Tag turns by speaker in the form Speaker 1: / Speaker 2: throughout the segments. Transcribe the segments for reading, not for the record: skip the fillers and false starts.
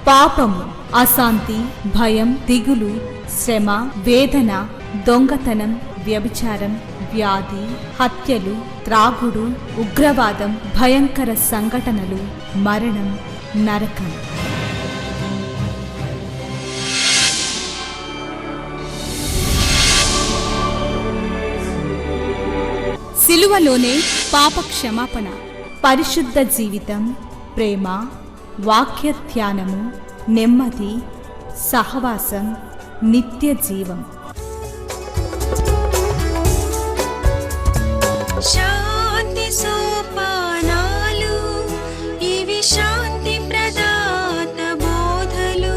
Speaker 1: పాపము, అశాంతి, భయం, దిగులు, శ్రమ, వేదన, దొంగతనం, వ్యభిచారం, వ్యాధి, హత్యలు, త్రాగుడు, ఉగ్రవాదం, భయంకర సంఘటనలు, మరణం, నరకం. సిలువలోనే పాప క్షమాపణ, పరిశుద్ధ జీవితం, ప్రేమ, వాక్య ధ్యానము, నెమ్మది, సహవాసం, నిత్య జీవం.
Speaker 2: శాంతి సోపానాలు, ఇవి శాంతి ప్రదాత బోధలు.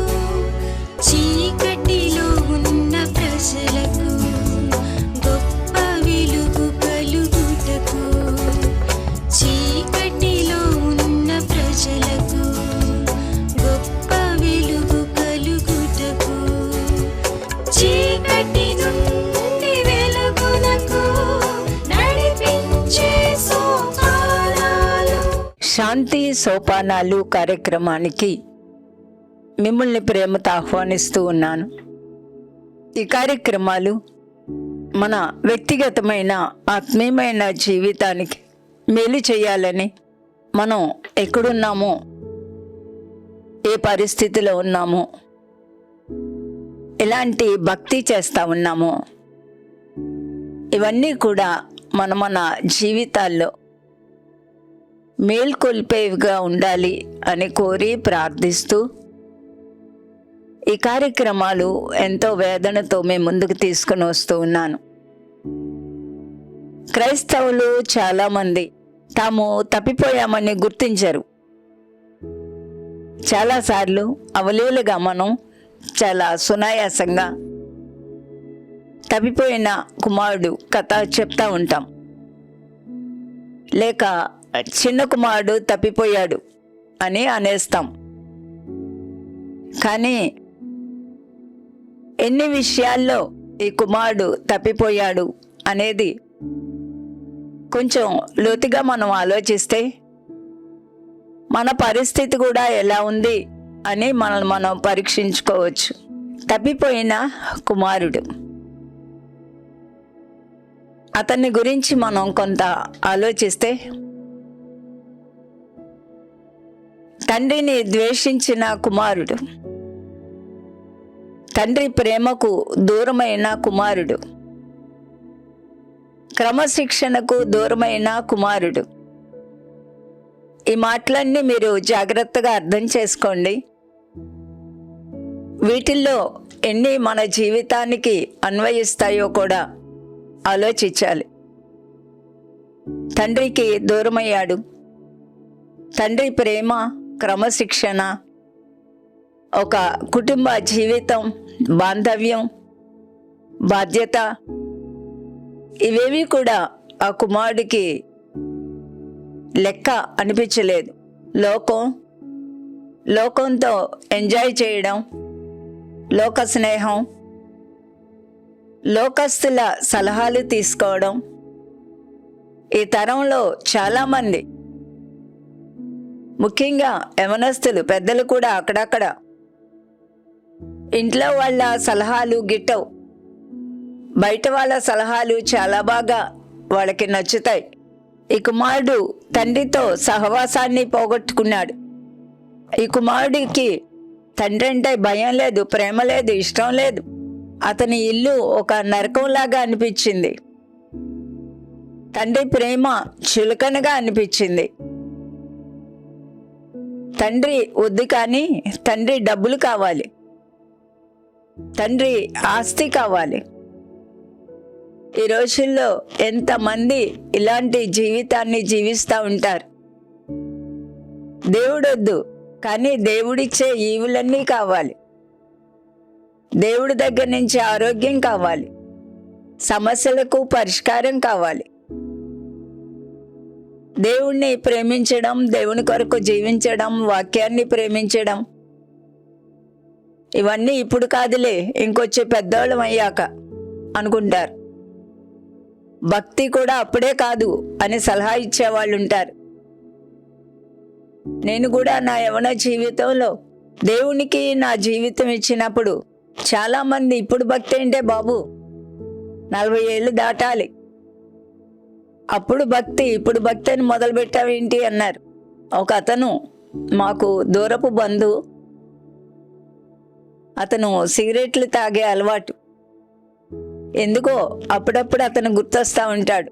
Speaker 2: చీకటిలో ఉన్న ప్రజలకు గొప్ప వెలుగు కలుగుటకు, చీకటిలో ఉన్న ప్రజలకు గొప్ప వెలుగు కలుగుటకు, చీకటి నుండి వెలుగునకు నడిపించే సోపానాలు.
Speaker 3: శాంతి సోపానాలు కార్యక్రమానికి మిమ్మల్ని ప్రేమతో ఆహ్వానిస్తూ ఉన్నాను. ఈ కార్యక్రమాలు మన వ్యక్తిగతమైన ఆత్మీయమైన జీవితానికి మేలు చేయాలని, మనం ఎక్కడున్నామో, ఏ పరిస్థితిలో ఉన్నామో, ఎలాంటి భక్తి చేస్తూ ఉన్నామో, ఇవన్నీ కూడా మన జీవితాల్లో మేల్కొల్పేవిగా ఉండాలి అని కోరి ప్రార్థిస్తూ ఈ కార్యక్రమాలు ఎంతో వేదనతో మేము ముందుకు తీసుకుని వస్తూ ఉన్నాను. క్రైస్తవులు చాలామంది తాము తప్పిపోయామని గుర్తించరు. చాలాసార్లు అవలీలుగా మనం చాలా సునాయాసంగా తప్పిపోయిన కుమారుడు కథ చెప్తా ఉంటాం, లేక చిన్న కుమారుడు తప్పిపోయాడు అని అనేస్తాం. కానీ ఎన్ని విషయాల్లో ఈ కుమారుడు తప్పిపోయాడు అనేది కొంచెం లోతుగా మనం ఆలోచిస్తే మన పరిస్థితి కూడా ఎలా ఉంది అని మనం పరీక్షించుకోవచ్చు. తప్పిపోయిన కుమారుడు, అతన్ని గురించి మనం కొంత ఆలోచిస్తే, తండ్రిని ద్వేషించిన కుమారుడు, తండ్రి ప్రేమకు దూరమైన కుమారుడు, క్రమశిక్షణకు దూరమైన కుమారుడు. ఈ మాటలన్నీ మీరు జాగ్రత్తగా అర్థం చేసుకోండి. వీటిల్లో ఎన్ని మన జీవితానికి అన్వయిస్తాయో కూడా ఆలోచించాలి. తండ్రికి దూరమయ్యాడు. తండ్రి ప్రేమ, క్రమశిక్షణ, ఒక కుటుంబ జీవితం, బాంధవ్యం, బాధ్యత, ఇవేవి కూడా ఆ కుమారుడికి లెక్క అనిపించలేదు. లోకంతో ఎంజాయ్ చేయడం, లోక స్నేహం, లోకస్తుల సలహాలు తీసుకోవడం. ఈ తరంలో చాలామంది, ముఖ్యంగా యవనస్తులు, పెద్దలు కూడా అక్కడక్కడ ఇంట్లో వాళ్ళ సలహాలు గిట్టవు, బయట వాళ్ళ సలహాలు చాలా బాగా వాళ్ళకి నచ్చుతాయి. ఈ కుమారుడు తండ్రితో సహవాసాన్ని పోగొట్టుకున్నాడు. ఈ కుమారుడికి తండ్రి అంటే భయం లేదు, ప్రేమ లేదు, ఇష్టం లేదు. అతని ఇల్లు ఒక నరకంలాగా అనిపించింది. తండ్రి ప్రేమ చులకనగా అనిపించింది. తండ్రి వద్దు, కానీ తండ్రి డబ్బులు కావాలి, తండ్రి ఆస్తి కావాలి. ఈ రోజుల్లో ఎంతమంది ఇలాంటి జీవితాన్ని జీవిస్తూ ఉంటారు. దేవుడొద్దు, కానీ దేవుడిచ్చే ఈవులన్నీ కావాలి. దేవుడి దగ్గర నుంచి ఆరోగ్యం కావాలి, సమస్యలకు పరిష్కారం కావాలి. దేవుణ్ణి ప్రేమించడం, దేవుని కొరకు జీవించడం, వాక్యాన్ని ప్రేమించడం, ఇవన్నీ ఇప్పుడు కాదులే, ఇంకొచ్చే పెద్దవాళ్ళం అయ్యాక అనుకుంటారు. భక్తి కూడా అప్పుడే కాదు అని సలహా ఇచ్చేవాళ్ళు ఉంటారు. నేను కూడా నా యవ్వన జీవితంలో దేవునికి నా జీవితం ఇచ్చినప్పుడు చాలామంది ఇప్పుడు భక్తి ఏంటే బాబు, 40 ఏళ్ళు దాటాలి, అప్పుడు భక్తి ఇప్పుడు భక్తి అని మొదలుపెట్టావేంటి అన్నారు. ఒక అతను మాకు దూరపు బంధువు, అతను సిగరెట్లు తాగే అలవాటు. ఎందుకో అప్పుడప్పుడు అతను గుర్తొస్తూ ఉంటాడు.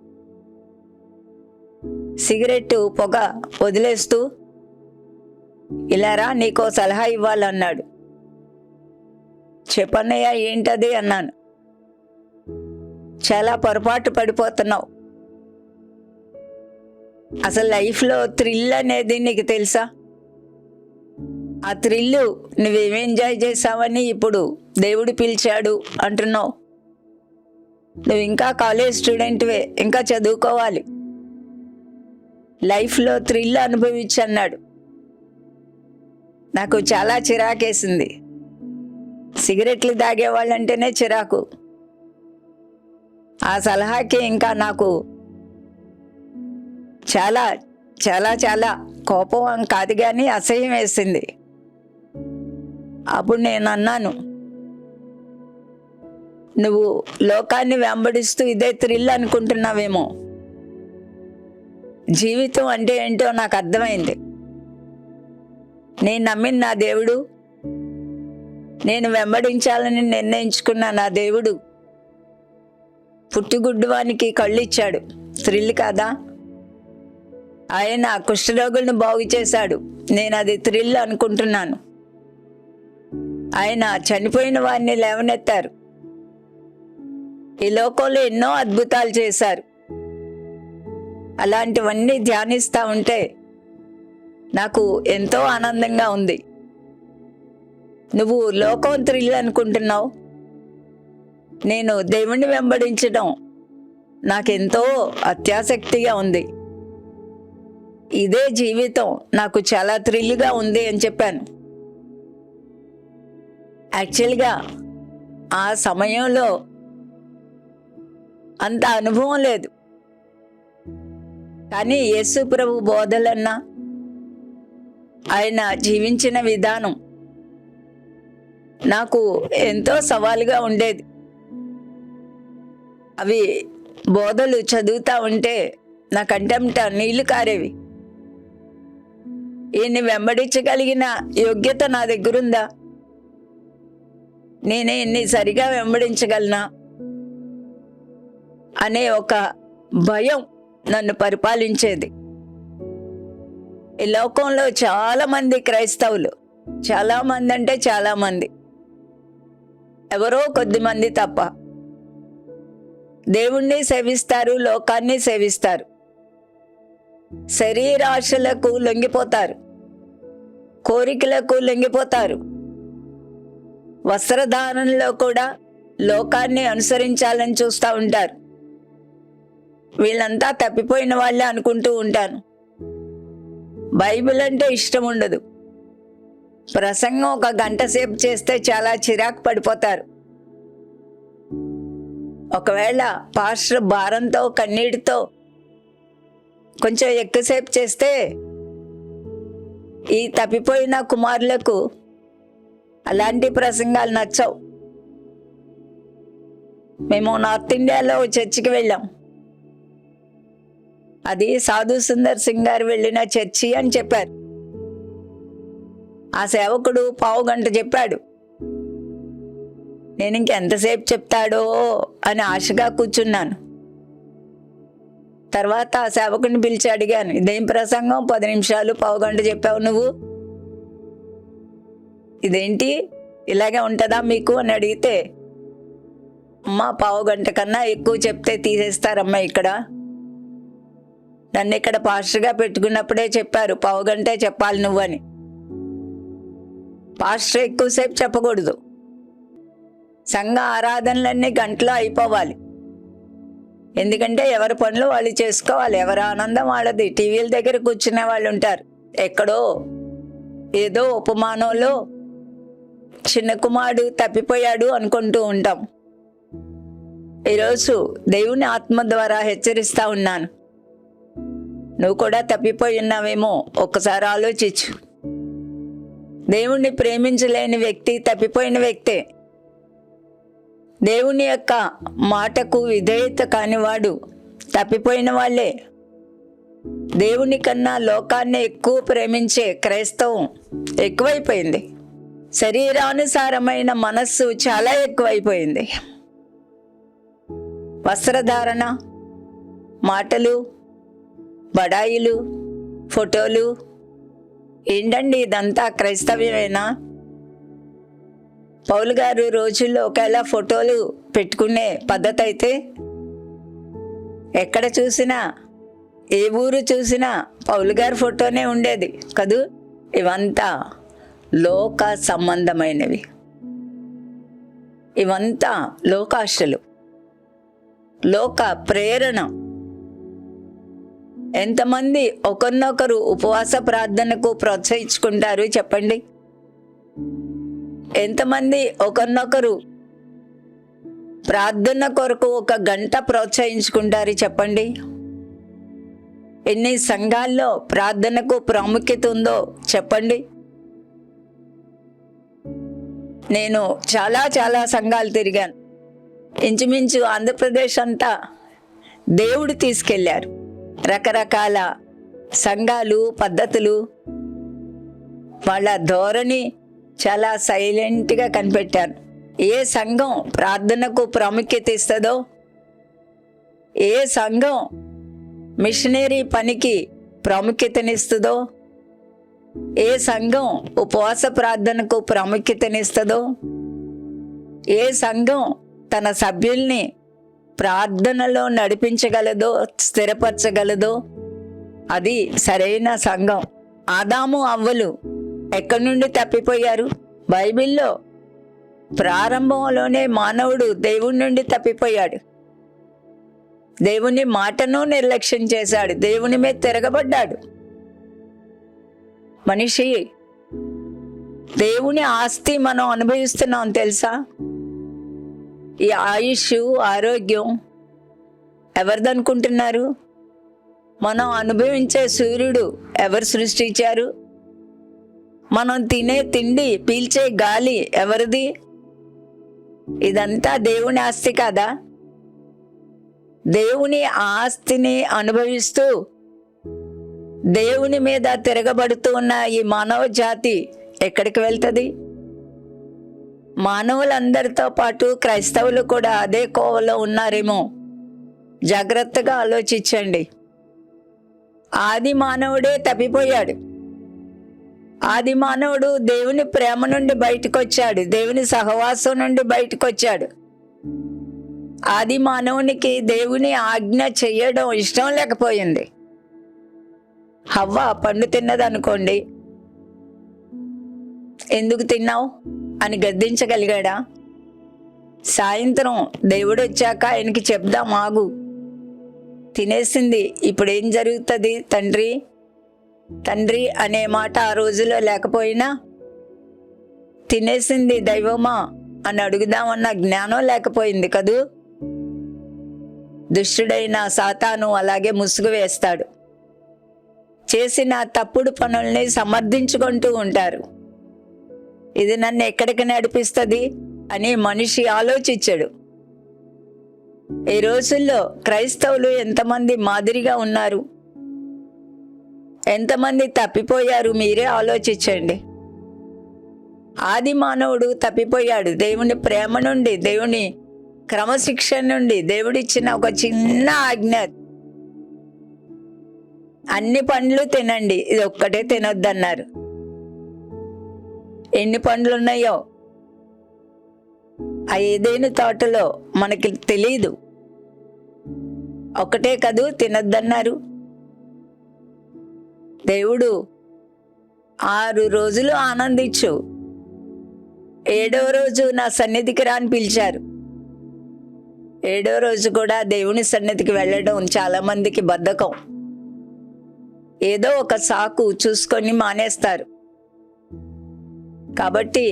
Speaker 3: సిగరెట్టు పొగ వదిలేస్తూ, ఇలారా నీకో సలహా ఇవ్వాలన్నాడు. చెప్పన్నయ్య ఏంటది అన్నాను. చాలా పొరపాటు పడిపోతున్నావు. అసలు లైఫ్లో థ్రిల్ అనేది నీకు తెలుసా? ఆ థ్రిల్ నువ్వేమి ఎంజాయ్ చేసావని ఇప్పుడు దేవుడు పిలిచాడు అంటున్నావు. నువ్వు ఇంకా కాలేజ్ స్టూడెంట్వే, ఇంకా చదువుకోవాలి, లైఫ్లో థ్రిల్ అనుభవించన్నాడు. నాకు చాలా చిరాకేసింది. సిగరెట్లు తాగేవాళ్ళంటేనే చిరాకు. ఆ సలహాకి ఇంకా నాకు చాలా చాలా చాలా కోపం కాదు కానీ అసహ్యం వేసింది. అప్పుడు నేను అన్నాను, నువ్వు లోకాన్ని వెంబడిస్తూ ఇదే థ్రిల్ అనుకుంటున్నావేమో. జీవితం అంటే ఏంటో నాకు అర్థమైంది. నేను నమ్మిన నా దేవుడు, నేను వెంబడించాలని నిర్ణయించుకున్న నా దేవుడు పుట్టుగుడ్డువానికి కళ్ళు ఇచ్చాడు. థ్రిల్ కాదా? ఆయన కుష్ఠరోగులను బాగు చేశాడు. నేను అది థ్రిల్ అనుకుంటున్నాను. ఆయన చనిపోయిన వారిని లేవనెత్తారు. ఈ లోకంలో ఎన్నో అద్భుతాలు చేశారు. అలాంటివన్నీ ధ్యానిస్తూ ఉంటే నాకు ఎంతో ఆనందంగా ఉంది. నువ్వు లోకం థ్రిల్ అనుకుంటున్నావు, నేను దేవుణ్ణి వెంబడించడం నాకెంతో అత్యాసక్తిగా ఉంది. ఇదే జీవితం నాకు చాలా థ్రిల్గా ఉంది అని చెప్పాను. యాక్చువల్గా ఆ సమయంలో అంత అనుభవం లేదు, కానీ యేసు ప్రభు బోధలన్నా ఆయన జీవించిన విధానం నాకు ఎంతో సవాలుగా ఉండేది. అవి బోధలు చదువుతూ ఉంటే నా కంటంట నీళ్లు కారేవి. ఈయన్ని వెంబడించగలిగిన యోగ్యత నా దగ్గరుందా? నేనే ఇన్ని సరిగా వెంబడించగలనా అనే ఒక భయం నన్ను పరిపాలించేది. ఈ లోకంలో చాలామంది క్రైస్తవులు, చాలామంది అంటే చాలామంది, ఎవరో కొద్దిమంది తప్ప దేవుణ్ణి సేవిస్తారు, లోకాన్ని సేవిస్తారు, శరీరాశలకు లొంగిపోతారు, కోరికలకు లొంగిపోతారు, వస్త్రధారణలో కూడా లోకాన్ని అనుసరించాలని చూస్తూ ఉంటారు. వీళ్ళంతా తప్పిపోయిన వాళ్ళే అనుకుంటూ ఉంటాను. బైబిల్ అంటే ఇష్టం ఉండదు. ప్రసంగం 1 గంట సేపు చేస్తే చాలా చిరాకు పడిపోతారు. ఒకవేళ పాస్టర్ భారంతో కన్నీటితో కొంచెం ఎక్కువసేపు చేస్తే ఈ తప్పిపోయిన కుమారులకు అలాంటి ప్రసంగాలు నచ్చవు. మేము నార్త్ ఇండియాలో చర్చికి వెళ్ళాం. అది సాధు సుందర్ సింగ్ గారు వెళ్ళిన చర్చి అని చెప్పారు. ఆ సేవకుడు 1/2 గంట చెప్పాడు. నేను ఇంకెంతసేపు చెప్తాడో అని ఆశగా కూర్చున్నాను. తర్వాత ఆ సేవకుడిని పిలిచి అడిగాను, ఇదేం ప్రసంగం, 10 నిమిషాలు 1/2 గంట చెప్పావు నువ్వు, ఇదేంటి ఇలాగే ఉంటుందా మీకు అని అడిగితే, అమ్మ 1/2 గంట కన్నా ఎక్కువ చెప్తే తీసేస్తారమ్మా, ఇక్కడ నన్ను ఇక్కడ పాస్టర్గా పెట్టుకున్నప్పుడే చెప్పారు 1/2 గంటే చెప్పాలి నువ్వని. పాస్టర్ ఎక్కువసేపు చెప్పకూడదు. సంఘ ఆరాధనలన్నీ గంటలో అయిపోవాలి. ఎందుకంటే ఎవరి పనులు వాళ్ళు చేసుకోవాలి, ఎవరి ఆనందం వాళ్ళది. టీవీల దగ్గర కూర్చునే వాళ్ళు ఉంటారు. ఎక్కడో ఏదో ఉపమానంలో చిన్న కుమారుడు తప్పిపోయాడు అనుకుంటూ ఉంటాం. ఈరోజు దేవుని ఆత్మ ద్వారా హెచ్చరిస్తా ఉన్నాను, నువ్వు కూడా తప్పిపోయి ఉన్నావేమో, ఒక్కసారి ఆలోచించు. దేవుణ్ణి ప్రేమించలేని వ్యక్తి తప్పిపోయిన వ్యక్తే. దేవుని యొక్క మాటకు విధేయత కానివాడు తప్పిపోయిన వాళ్ళే. దేవుని కన్నా లోకాన్ని ఎక్కువ ప్రేమించే క్రైస్తవం ఎక్కువైపోయింది. శరీరానుసారమైన మనస్సు చాలా ఎక్కువైపోయింది. వస్త్రధారణ, మాటలు, బడాయిలు, ఫోటోలు, ఏంటండి ఇదంతా క్రైస్తవ్యమేనా? పౌలు గారు రోజుల్లో ఒకవేళ ఫోటోలు పెట్టుకునే పద్ధతి అయితే ఎక్కడ చూసినా, ఏ ఊరు చూసినా పౌలు గారి ఫోటోనే ఉండేది కదూ. ఇవంతా లోక సంబంధమైనవి, ఇవంతా లోకాశలు, లోక ప్రేరణ. ఎంతమంది ఒకరినొకరు ఉపవాస ప్రార్థనకు ప్రోత్సహించుకుంటారు చెప్పండి? ఎంతమంది ఒకరినొకరు ప్రార్థన కొరకు 1 గంట ప్రోత్సహించుకుంటారు చెప్పండి? ఎన్ని సంఘాల్లో ప్రార్థనకు ప్రాముఖ్యత ఉందో చెప్పండి? నేను చాలా చాలా సంఘాలు తిరిగాను. ఇంచుమించు ఆంధ్రప్రదేశ్ అంతా దేవుడు తీసుకెళ్ళారు. రకరకాల సంఘాలు, పద్ధతులు, వాళ్ళ ధోరణి చాలా సైలెంట్గా కనిపెట్టాను. ఏ సంఘం ప్రార్థనకు ప్రాముఖ్యత ఇస్తుందో, ఏ సంఘం మిషనరీ పనికి ప్రాముఖ్యతనిస్తుందో, ఏ సంఘం ఉపవాస ప్రార్థనకు ప్రాముఖ్యతనిస్తుందో, ఏ సంఘం తన సభ్యుల్ని ప్రార్థనలో నడిపించగలదో, స్థిరపరచగలదో అది సరైన సంఘం. ఆదాము అవ్వలు ఎక్కడి నుండి తప్పిపోయారు? బైబిల్లో ప్రారంభంలోనే మానవుడు దేవుని నుండి తప్పిపోయాడు. దేవుని మాటను నిర్లక్ష్యం చేశాడు, దేవుని మీద తిరగబడ్డాడు. మనిషి దేవుని ఆస్తి మనం అనుభవిస్తున్నాం తెలుసా? ఈ ఆయుష్, ఆరోగ్యం ఎవరిదనుకుంటున్నారు? మనం అనుభవించే సూర్యుడు ఎవరు సృష్టించారు? మనం తినే తిండి, పీల్చే గాలి ఎవరిది? ఇదంతా దేవుని ఆస్తి కాదా? దేవుని ఆస్తిని అనుభవిస్తూ దేవుని మీద తిరగబడుతూ ఉన్న ఈ మానవ జాతి ఎక్కడికి వెళ్తుంది? మానవులందరితో పాటు క్రైస్తవులు కూడా అదే కోవలో ఉన్నారేమో. జాగ్రత్తగా ఆలోచించండి. ఆది మానవుడే తప్పిపోయాడు. ఆది మానవుడు దేవుని ప్రేమ నుండి బయటకు వచ్చాడు, దేవుని సహవాసం నుండి బయటకు వచ్చాడు. ఆది మానవునికి దేవుని ఆజ్ఞ చెయ్యడం ఇష్టం లేకపోయింది. హవ్వ పండు తిన్నదనుకోండి, ఎందుకు తిన్నావు అని గద్దించగలిగాడా? సాయంత్రం దేవుడు వచ్చాక ఆయనకి చెప్దాం, ఆగు, తినేసింది, ఇప్పుడు ఏం జరుగుతుంది తండ్రి? తండ్రి అనే మాట ఆ రోజులో లేకపోయినా తినేసింది దైవమా అని అడుగుదామన్న జ్ఞానం లేకపోయింది కదూ. దుష్టుడైన సాతాను అలాగే ముసుగు వేస్తాడు. చేసిన తప్పుడు పనుల్ని సమర్థించుకుంటూ ఉంటారు. ఇది నన్ను ఎక్కడికి నడిపిస్తుంది అని మనిషి ఆలోచించడు. ఈ రోజుల్లో క్రైస్తవులు ఎంతమంది మాదిరిగా ఉన్నారు, ఎంతమంది తప్పిపోయారు మీరే ఆలోచించండి. ఆది మానవుడు తప్పిపోయాడు. దేవుని ప్రేమ నుండి, దేవుని క్రమశిక్షణ నుండి దేవుడిచ్చిన ఒక చిన్న ఆజ్ఞ, అన్ని పండ్లు తినండి, ఇది ఒక్కటే తినొద్దన్నారు. ఎన్ని పండ్లు ఉన్నాయో ఆ ఏదైనా తోటలో మనకి తెలీదు. ఒకటే కదూ తినొద్దన్నారు. దేవుడు 6 రోజులు ఆనందించు, 7వ రోజు నా సన్నిధికి రాని పిలిచారు. 7వ రోజు కూడా దేవుని సన్నిధికి వెళ్ళడం చాలా మందికి బద్ధకం. ఏదో ఒక సాకు చూసుకొని మానేస్తారు. కాబట్టి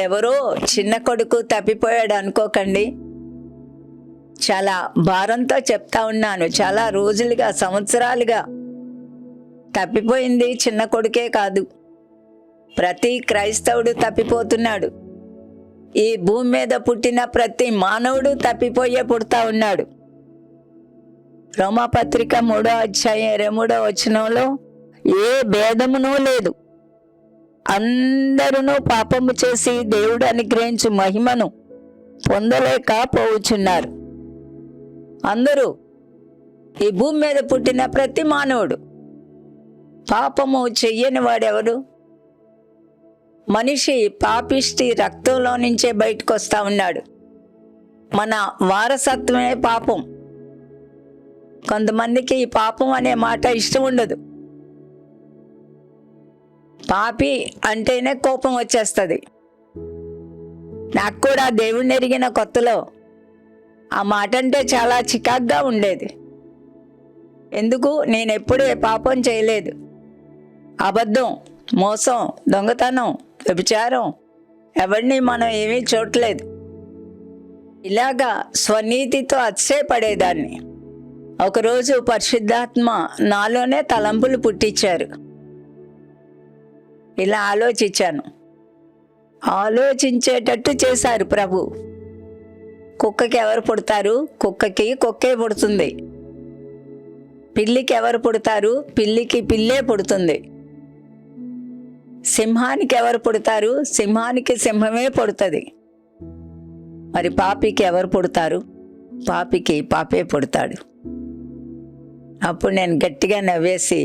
Speaker 3: ఎవరో చిన్న కొడుకు తప్పిపోయాడు అనుకోకండి. చాలా భారంతో చెప్తా ఉన్నాను. చాలా రోజులుగా, సంవత్సరాలుగా తప్పిపోయింది చిన్న కొడుకే కాదు, ప్రతి క్రైస్తవుడు తప్పిపోతున్నాడు. ఈ భూమి మీద పుట్టిన ప్రతి మానవుడు తప్పిపోయే పుడతా ఉన్నాడు. రోమాపత్రిక 3వ అధ్యాయం 23వ వచనంలో ఏ భేదమునూ లేదు, అందరూ పాపము చేసి దేవుడు అనుగ్రహించు మహిమను పొందలేక పోవుచున్నారు. అందరూ, ఈ భూమి మీద పుట్టిన ప్రతి మానవుడు. పాపము చెయ్యని వాడెవడు? మనిషి పాపిష్టి రక్తంలో నుంచే బయటకు వస్తా ఉన్నాడు. మన వారసత్వమే పాపం. కొంతమందికి ఈ పాపం అనే మాట ఇష్టం ఉండదు. పాపి అంటేనే కోపం వచ్చేస్తుంది. నాకు కూడా దేవుణ్ణి ఎరిగిన కొత్తలో ఆ మాట అంటే చాలా చికాగ్గా ఉండేది. ఎందుకు? నేను ఎప్పుడూ ఏ పాపం చేయలేదు. అబద్ధం, మోసం, దొంగతనం, వ్యభిచారం, ఎవరిని మనం ఏమీ చూడలేదు. ఇలాగా స్వనీతితో అతిశయపడేదాన్ని. ఒకరోజు పరిశుద్ధాత్మ నాలోనే తలంపులు పుట్టించారు. ఇలా ఆలోచించేటట్టు చేశారు ప్రభు. కుక్కకి ఎవరు పుడతారు? కుక్కకి కుక్కే పుడుతుంది. పిల్లికి ఎవరు పుడతారు? పిల్లికి పిల్లే పుడుతుంది. సింహానికి ఎవరు పుడతారు? సింహానికి సింహమే పుడుతుంది. మరి పాపికి ఎవరు పుడతారు? పాపికి పాపే పుడతాడు. అప్పుడు నేను గట్టిగా నవ్వేసి,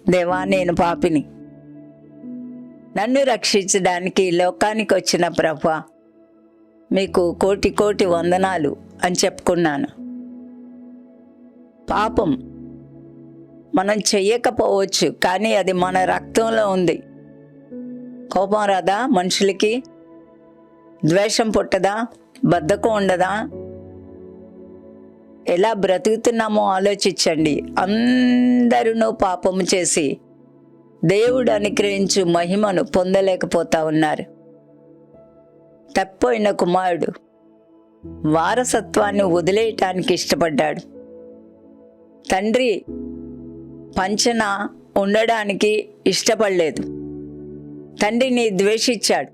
Speaker 3: దేవా, నేను పాపిని, నన్ను రక్షించడానికి లోకానికి వచ్చిన ప్రభువా, మీకు కోటి కోటి వందనాలు అని చెప్పుకున్నాను. పాపం మనం చెయ్యకపోవచ్చు, కానీ అది మన రక్తంలో ఉంది. కోపం రాదా మనుషులకి? ద్వేషం పుట్టదా? బద్ధకం ఉండదా? ఎలా బ్రతుకుతున్నామో ఆలోచించండి. అందరూ పాపము చేసి దేవుడు అనుగ్రహించు మహిమను పొందలేకపోతా ఉన్నారు. తప్పిపోయిన కుమారుడు వారసత్వాన్ని వదిలేయటానికి ఇష్టపడ్డాడు. తండ్రి పంచన ఉండడానికి ఇష్టపడలేదు. తండ్రిని ద్వేషించాడు.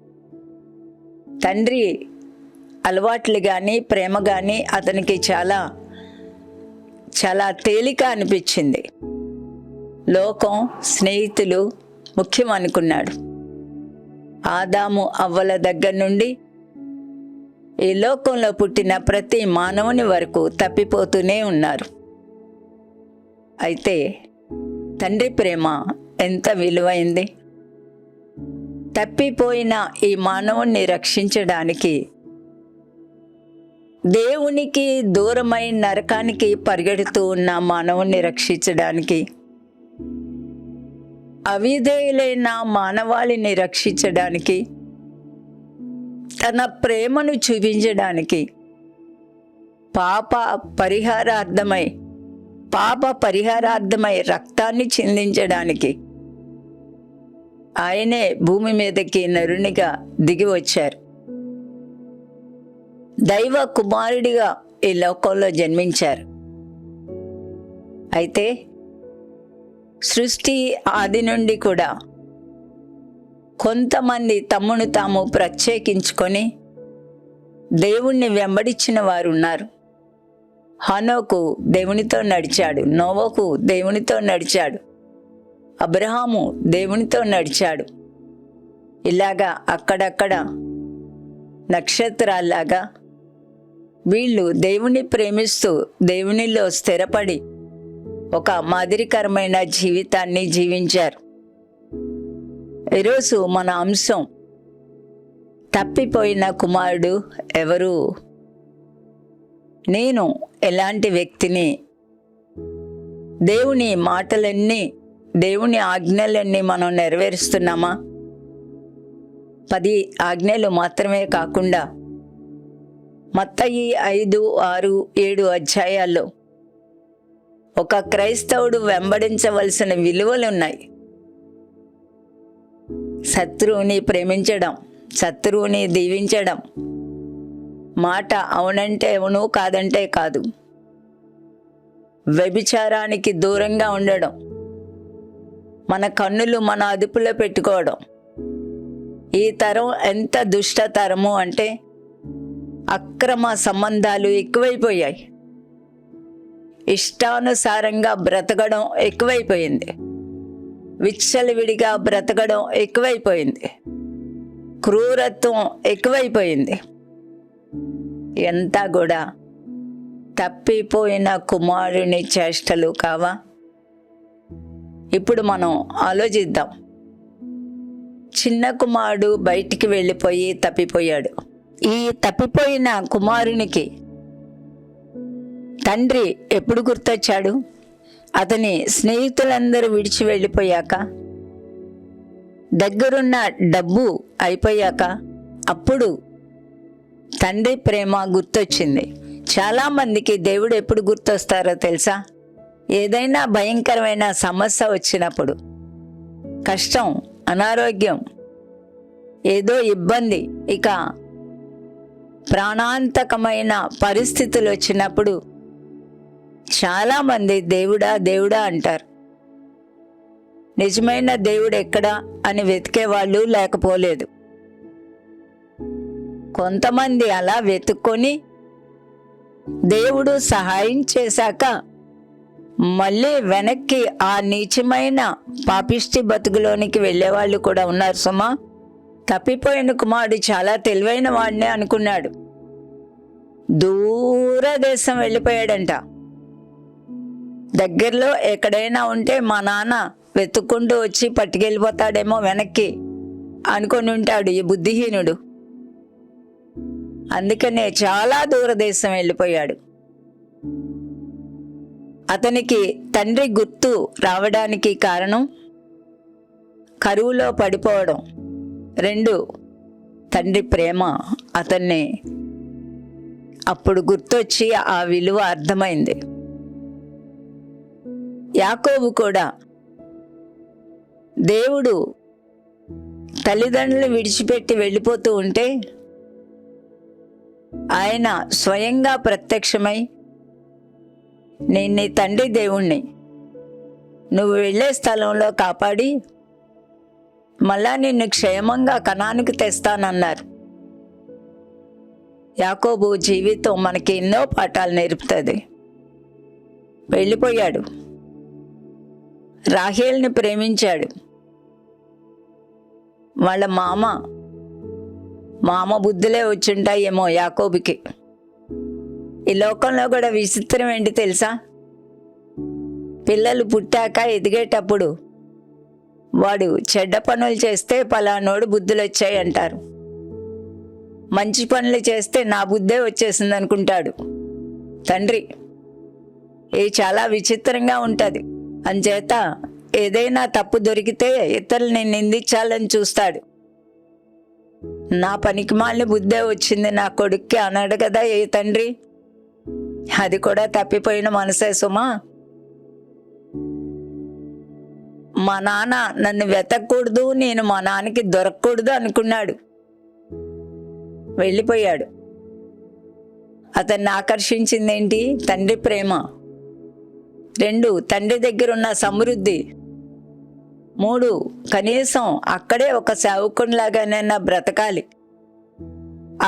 Speaker 3: తండ్రి అలవాట్లు కానీ ప్రేమ కానీ అతనికి చాలా చాలా తేలిక అనిపించింది. లోకం, స్నేహితులు ముఖ్యం అనుకున్నాడు. ఆదాము అవ్వల దగ్గర నుండి ఈ లోకంలో పుట్టిన ప్రతి మానవుని వరకు తప్పిపోతూనే ఉన్నారు. అయితే తండ్రి ప్రేమ ఎంత విలువైంది! తప్పిపోయిన ఈ మానవుణ్ణి రక్షించడానికి, దేవునికి దూరమై నరకానికి పరిగెడుతూ ఉన్న మానవుణ్ణి రక్షించడానికి, అవిధేయులైన మానవాళిని రక్షించడానికి, తన ప్రేమను చూపించడానికి, పాప పరిహారార్థమై రక్తాన్ని చిందించడానికి ఆయనే భూమి మీదకి నరునిగా దిగి వచ్చారు. దైవ కుమారుడిగా ఈ లోకంలో జన్మించారు. అయితే సృష్టి ఆది నుండి కూడా కొంతమంది తమ్మును తాము ప్రత్యేకించుకొని దేవుణ్ణి వెంబడించిన వారు ఉన్నారు. హనోకు దేవునితో నడిచాడు. నోవహు దేవునితో నడిచాడు. అబ్రహాము దేవునితో నడిచాడు. ఇలాగా అక్కడక్కడ నక్షత్రాల్లాగా వీళ్ళు దేవుని ప్రేమిస్తూ దేవునిలో స్థిరపడి ఒక మాదిరికరమైన జీవితాన్ని జీవించారు. ఈరోజు మన అంశం తప్పిపోయిన కుమారుడు ఎవరు? నేను ఎలాంటి వ్యక్తిని? దేవుని మాటలన్నీ, దేవుని ఆజ్ఞలన్నీ మనం నెరవేరుస్తున్నామా? 10 ఆజ్ఞలు మాత్రమే కాకుండా మత్తయి 5, 6, 7 అధ్యాయాల్లో ఒక క్రైస్తవుడు వెంబడించవలసిన విలువలు ఉన్నాయి. శత్రువుని ప్రేమించడం, శత్రువుని దీవించడం, మాట అవునంటే అవును, కాదంటే కాదు, వ్యభిచారానికి దూరంగా ఉండడం, మన కన్నులు మన అదుపులో పెట్టుకోవడం, ఈ తరం ఎంత దుష్ట తరము అంటే అక్రమ సంబంధాలు ఎక్కువైపోయాయి. ఇష్టానుసారంగా బ్రతకడం ఎక్కువైపోయింది. విచ్చలవిడిగా బ్రతకడం ఎక్కువైపోయింది. క్రూరత్వం ఎక్కువైపోయింది. ఎంత కూడా తప్పిపోయిన కుమారుని చేష్టలు కావా? ఇప్పుడు మనం ఆలోచిద్దాం. చిన్న కుమారుడు బయటికి వెళ్ళిపోయి తప్పిపోయాడు. ఈ తప్పిపోయిన కుమారునికి తండ్రి ఎప్పుడు గుర్తొచ్చాడు? అతని స్నేహితులందరూ విడిచి వెళ్ళిపోయాక, దగ్గరున్న డబ్బు అయిపోయాక, అప్పుడు తండ్రి ప్రేమ గుర్తొచ్చింది. చాలామందికి దేవుడు ఎప్పుడు గుర్తొస్తారో తెలుసా? ఏదైనా భయంకరమైన సమస్య వచ్చినప్పుడు, కష్టం, అనారోగ్యం, ఏదో ఇబ్బంది, ఇక ప్రాణాంతకమైన పరిస్థితులు వచ్చినప్పుడు చాలామంది దేవుడా దేవుడా అంటారు. నిజమైన దేవుడు ఎక్కడా అని వెతికే వాళ్ళు లేకపోలేదు. కొంతమంది అలా వెతుక్కొని దేవుడు సహాయం చేశాక మళ్ళీ వెనక్కి ఆ నీచమైన పాపిష్టి బతుకులోనికి వెళ్ళేవాళ్ళు కూడా ఉన్నారు సుమా. తప్పిపోయిన కుమారుడు చాలా తెలివైన వాడినే అనుకున్నాడు. దూరదేశం వెళ్ళిపోయాడంట. దగ్గరలో ఎక్కడైనా ఉంటే మా నాన్న వెతుక్కుంటూ వచ్చి పట్టుకెళ్ళిపోతాడేమో వెనక్కి అనుకొని ఉంటాడు ఈ బుద్ధిహీనుడు. అందుకనే చాలా దూరదేశం వెళ్ళిపోయాడు. అతనికి తండ్రి గుర్తు రావడానికి కారణం కరువులో పడిపోవడం. 2, తండ్రి ప్రేమ అతన్ని అప్పుడు గుర్తొచ్చి ఆ విలువ అర్థమైంది. యాకోబు కూడా దేవుడు తల్లిదండ్రులు విడిచిపెట్టి వెళ్ళిపోతూ ఉంటే ఆయన స్వయంగా ప్రత్యక్షమై, నేను నీ తండ్రి దేవుణ్ణి, నువ్వు వెళ్ళే స్థలంలో కాపాడి మళ్ళా నిన్ను క్షేమంగా కనానికి తెస్తానన్నారు. యాకోబు జీవితం మనకి ఎన్నో పాఠాలు నేర్పుతుంది. వెళ్ళిపోయాడు. రాహేల్ని ప్రేమించాడు. వాళ్ళ మామ బుద్ధులే వచ్చుంటాయేమో యాకోబుకి. ఈ లోకంలో కూడా విచిత్రం ఏంటి తెలుసా? పిల్లలు పుట్టాక ఎదిగేటప్పుడు వాడు చెడ్డ పనులు చేస్తే పలానోడు బుద్ధులు వచ్చాయి అంటారు. మంచి పనులు చేస్తే నా బుద్ధే వచ్చేసింది అనుకుంటాడు తండ్రి. ఇది చాలా విచిత్రంగా ఉంటుంది. అంచేత ఏదైనా తప్పు దొరికితే ఇతరులని నిందించాలని చూస్తాడు. నా పనికిమాలిన బుద్ధే వచ్చింది నా కొడుక్కి అన్నాడు కదా ఏ తండ్రి. అది కూడా తప్పిపోయిన మనసే సుమా. మా నాన్న నన్ను వెతకూడదు, నేను మా నాన్నకి దొరకకూడదు అనుకున్నాడు. వెళ్ళిపోయాడు. అతన్ని ఆకర్షించింది ఏంటి? తండ్రి ప్రేమ. 2, తండ్రి దగ్గర ఉన్న సమృద్ధి. 3, కనీసం అక్కడే ఒక సేవకునిలాగానైనా బ్రతకాలి,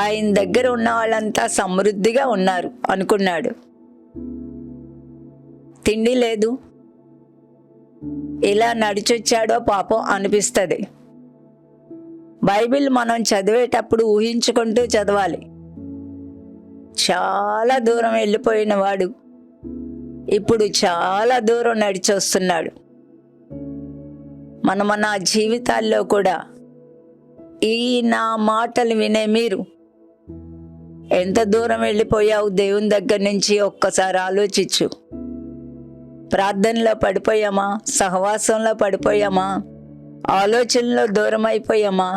Speaker 3: ఆయన దగ్గర ఉన్న వాళ్ళంతా సమృద్ధిగా ఉన్నారు అనుకున్నాడు. తిండి లేదు, ఇలా నడిచొచ్చాడో పాపం అనిపిస్తుంది. బైబిల్ మనం చదివేటప్పుడు ఊహించుకుంటూ చదవాలి. చాలా దూరం వెళ్ళిపోయిన వాడు ఇప్పుడు చాలా దూరం నడిచొస్తున్నాడు. మన జీవితాల్లో కూడా ఈ నా మాటలు వినే మీరు ఎంత దూరం వెళ్ళిపోయావు దేవుని దగ్గర నుంచి ఒక్కసారి ఆలోచించు. ప్రార్థనలో పడిపోయామా? సహవాసంలో పడిపోయామా? ఆలోచనలో దూరం అయిపోయామా?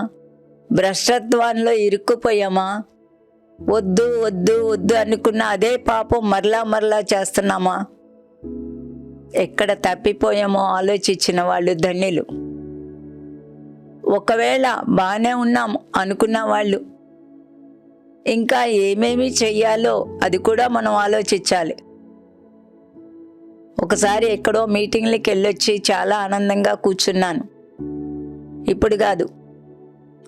Speaker 3: భ్రష్టత్వంలో ఇరుక్కుపోయామా? వద్దు వద్దు వద్దు అనుకున్న అదే పాపం మరలా చేస్తున్నామా? ఎక్కడ తప్పిపోయామో ఆలోచించిన వాళ్ళు ధన్యులు. ఒకవేళ బాగానే ఉన్నాం అనుకున్న వాళ్ళు ఇంకా ఏమేమి చెయ్యాలో అది కూడా మనం ఆలోచించాలి. ఒకసారి ఎక్కడో మీటింగ్లకి వెళ్ళొచ్చి చాలా ఆనందంగా కూర్చున్నాను. ఇప్పుడు కాదు,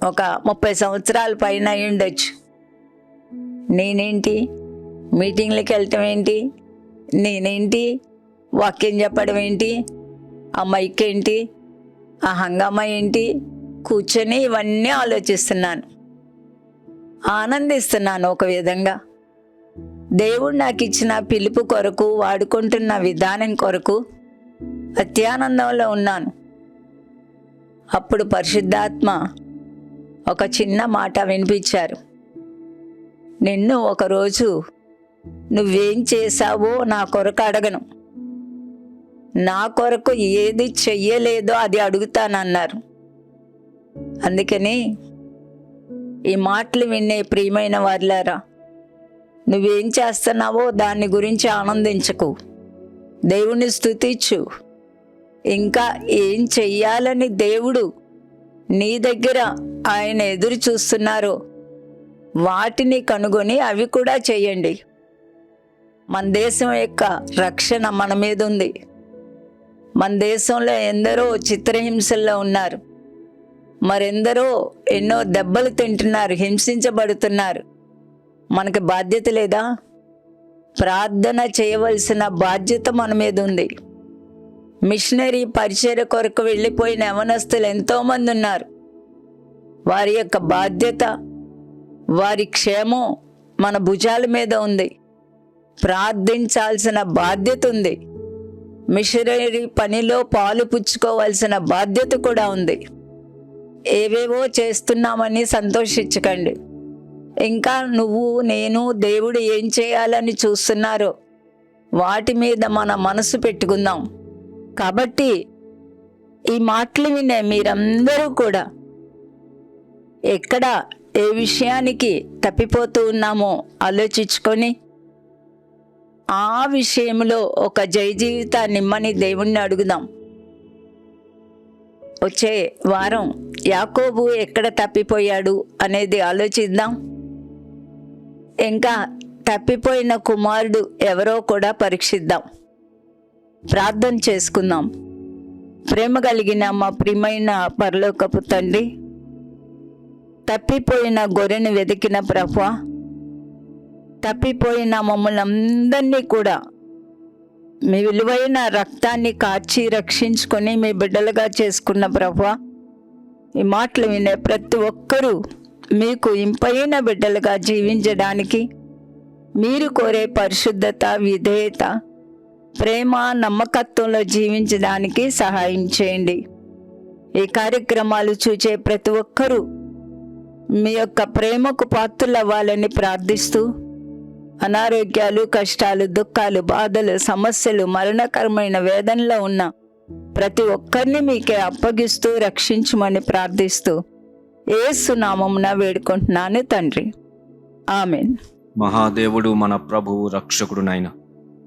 Speaker 3: ఒక 30 సంవత్సరాల పైన అయి ఉండొచ్చు. నేనేంటి మీటింగ్లకి వెళ్ళటం ఏంటి, నేనేంటి వాక్యం చెప్పడం ఏంటి, ఆ మైక్ ఏంటి, ఆ హంగామా ఏంటి, కూర్చొని ఇవన్నీ ఆలోచిస్తున్నాను, ఆనందిస్తున్నాను. ఒక విధంగా దేవుడు నాకు ఇచ్చిన పిలుపు కొరకు, వాడుకుంటున్న విధానం కొరకు అత్యానందంలో ఉన్నాను. అప్పుడు పరిశుద్ధాత్మ ఒక చిన్న మాట వినిపించారు. నిన్ను ఒకరోజు నువ్వేం చేశావో నా కొరకు అడగను, నా కొరకు ఏది చెయ్యలేదో అది అడుగుతానన్నారు. అందుకని ఈ మాటలు వినే ప్రియమైన వారులారా, నువ్వేం చేస్తున్నావో దాని గురించి ఆనందించకు, దేవుని స్తుతించు. ఇంకా ఏం చెయ్యాలని దేవుడు నీ దగ్గర ఆయన ఎదురు చూస్తున్నారో వాటిని కనుగొని అవి కూడా చెయ్యండి. మన దేశం యొక్క రక్షణ మన మీద ఉంది. మన దేశంలో ఎందరో చిత్రహింసల్లో ఉన్నారు, మరెందరో ఎన్నో దెబ్బలు తింటున్నారు, హింసించబడుతున్నారు. మనకి బాధ్యత లేదా? ప్రార్థన చేయవలసిన బాధ్యత మన మీద ఉంది. మిషనరీ పరిచర్య కొరకు వెళ్ళిపోయిన యవనస్తులు ఎంతోమంది ఉన్నారు. వారి యొక్క బాధ్యత, వారి క్షేమం మన భుజాల మీద ఉంది. ప్రార్థించాల్సిన బాధ్యత ఉంది. మిషనరీ పనిలో పాలు పుచ్చుకోవాల్సిన బాధ్యత కూడా ఉంది. ఏవేవో చేస్తున్నామని సంతోషించకండి. ఇంకా నువ్వు, నేను, దేవుడు ఏం చేయాలని చూస్తున్నారో వాటి మీద మన మనసు పెట్టుకుందాం. కాబట్టి ఈ మాటలు వినే మీరందరూ కూడా ఎక్కడ ఏ విషయానికి తప్పిపోతూ ఉన్నామో ఆలోచించుకొని ఆ విషయంలో ఒక జయ జీవితాన్ని ఇమ్మని దేవుణ్ణి అడుగుదాం. వచ్చే వారం యాకోబు ఎక్కడ తప్పిపోయాడు అనేది ఆలోచిద్దాం. ఇంకా తప్పిపోయిన కుమారుడు ఎవరో కూడా పరీక్షిద్దాం. ప్రార్థన చేసుకుందాం. ప్రేమ కలిగిన మా ప్రియమైన పరలోకపు తండ్రి, తప్పిపోయిన గొర్రెను వెతికిన ప్రభువా, తప్పిపోయిన మమ్మల్ని అందరినీ కూడా మీ విలువైన రక్తాన్ని కార్చి రక్షించుకొని మీ బిడ్డలుగా చేసుకున్న ప్రభువా, ఈ మాటలు వినే ప్రతి ఒక్కరూ మీకు ఇంపైన బిడ్డలుగా జీవించడానికి, మీరు కోరే పరిశుద్ధత, విధేయత, ప్రేమ, నమ్మకత్వంలో జీవించడానికి సహాయం చేయండి. ఈ కార్యక్రమాలు చూచే ప్రతి ఒక్కరూ మీ యొక్క ప్రేమకు పాత్రులవ్వాలని ప్రార్థిస్తూ, అనారోగ్యాలు, కష్టాలు, దుఃఖాలు, బాధలు, సమస్యలు, మరణకరమైన వేదనలో ఉన్న ప్రతి ఒక్కరిని మీకే అప్పగిస్తూ రక్షించమని ప్రార్థిస్తూ యేసు నామమున వేడుకుంటున్నాను తండ్రి, ఆమేన్.
Speaker 4: మహాదేవుడు మన ప్రభువు రక్షకుడునైన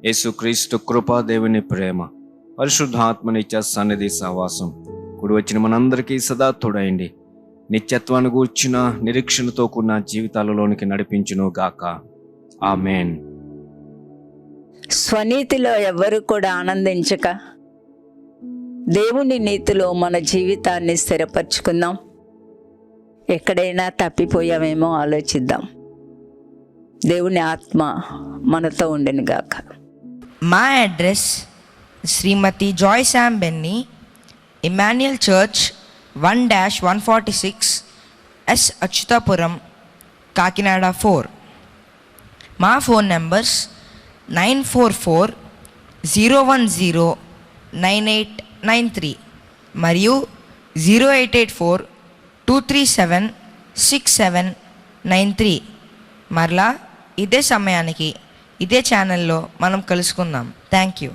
Speaker 4: యేసుక్రీస్తు కృపా, దేవుని ప్రేమ, పరిశుద్ధాత్మనిత్య సన్నిధి సహవాసం కూడి వచ్చిన మనందరికీ సదా తోడైండి నిత్యత్వాన్ని గూర్చిన నిరీక్షణతో కూడిన జీవితాలలోనికి నడిపించును గాక. ఆమేన్.
Speaker 3: స్వనీతిలో ఎవ్వరూ కూడా ఆనందించక దేవుని నీతిలో మన జీవితాన్ని స్థిరపరచుకుందాం. ఎక్కడైనా తప్పిపోయామేమో ఆలోచిద్దాం. దేవుని ఆత్మ మనతో ఉండను గాక.
Speaker 5: మా address Shrimati Joy Sam Benny, Emmanuel church 1-146 S Achyutapuram, Kakinada 4. మా ఫోన్ నంబర్స్ 944-010-9893 మరియు 0884-237-6793. మరలా ఇదే సమయానికి ఇదే ఛానల్లో మనం కలుసుకుందాం. Thank you.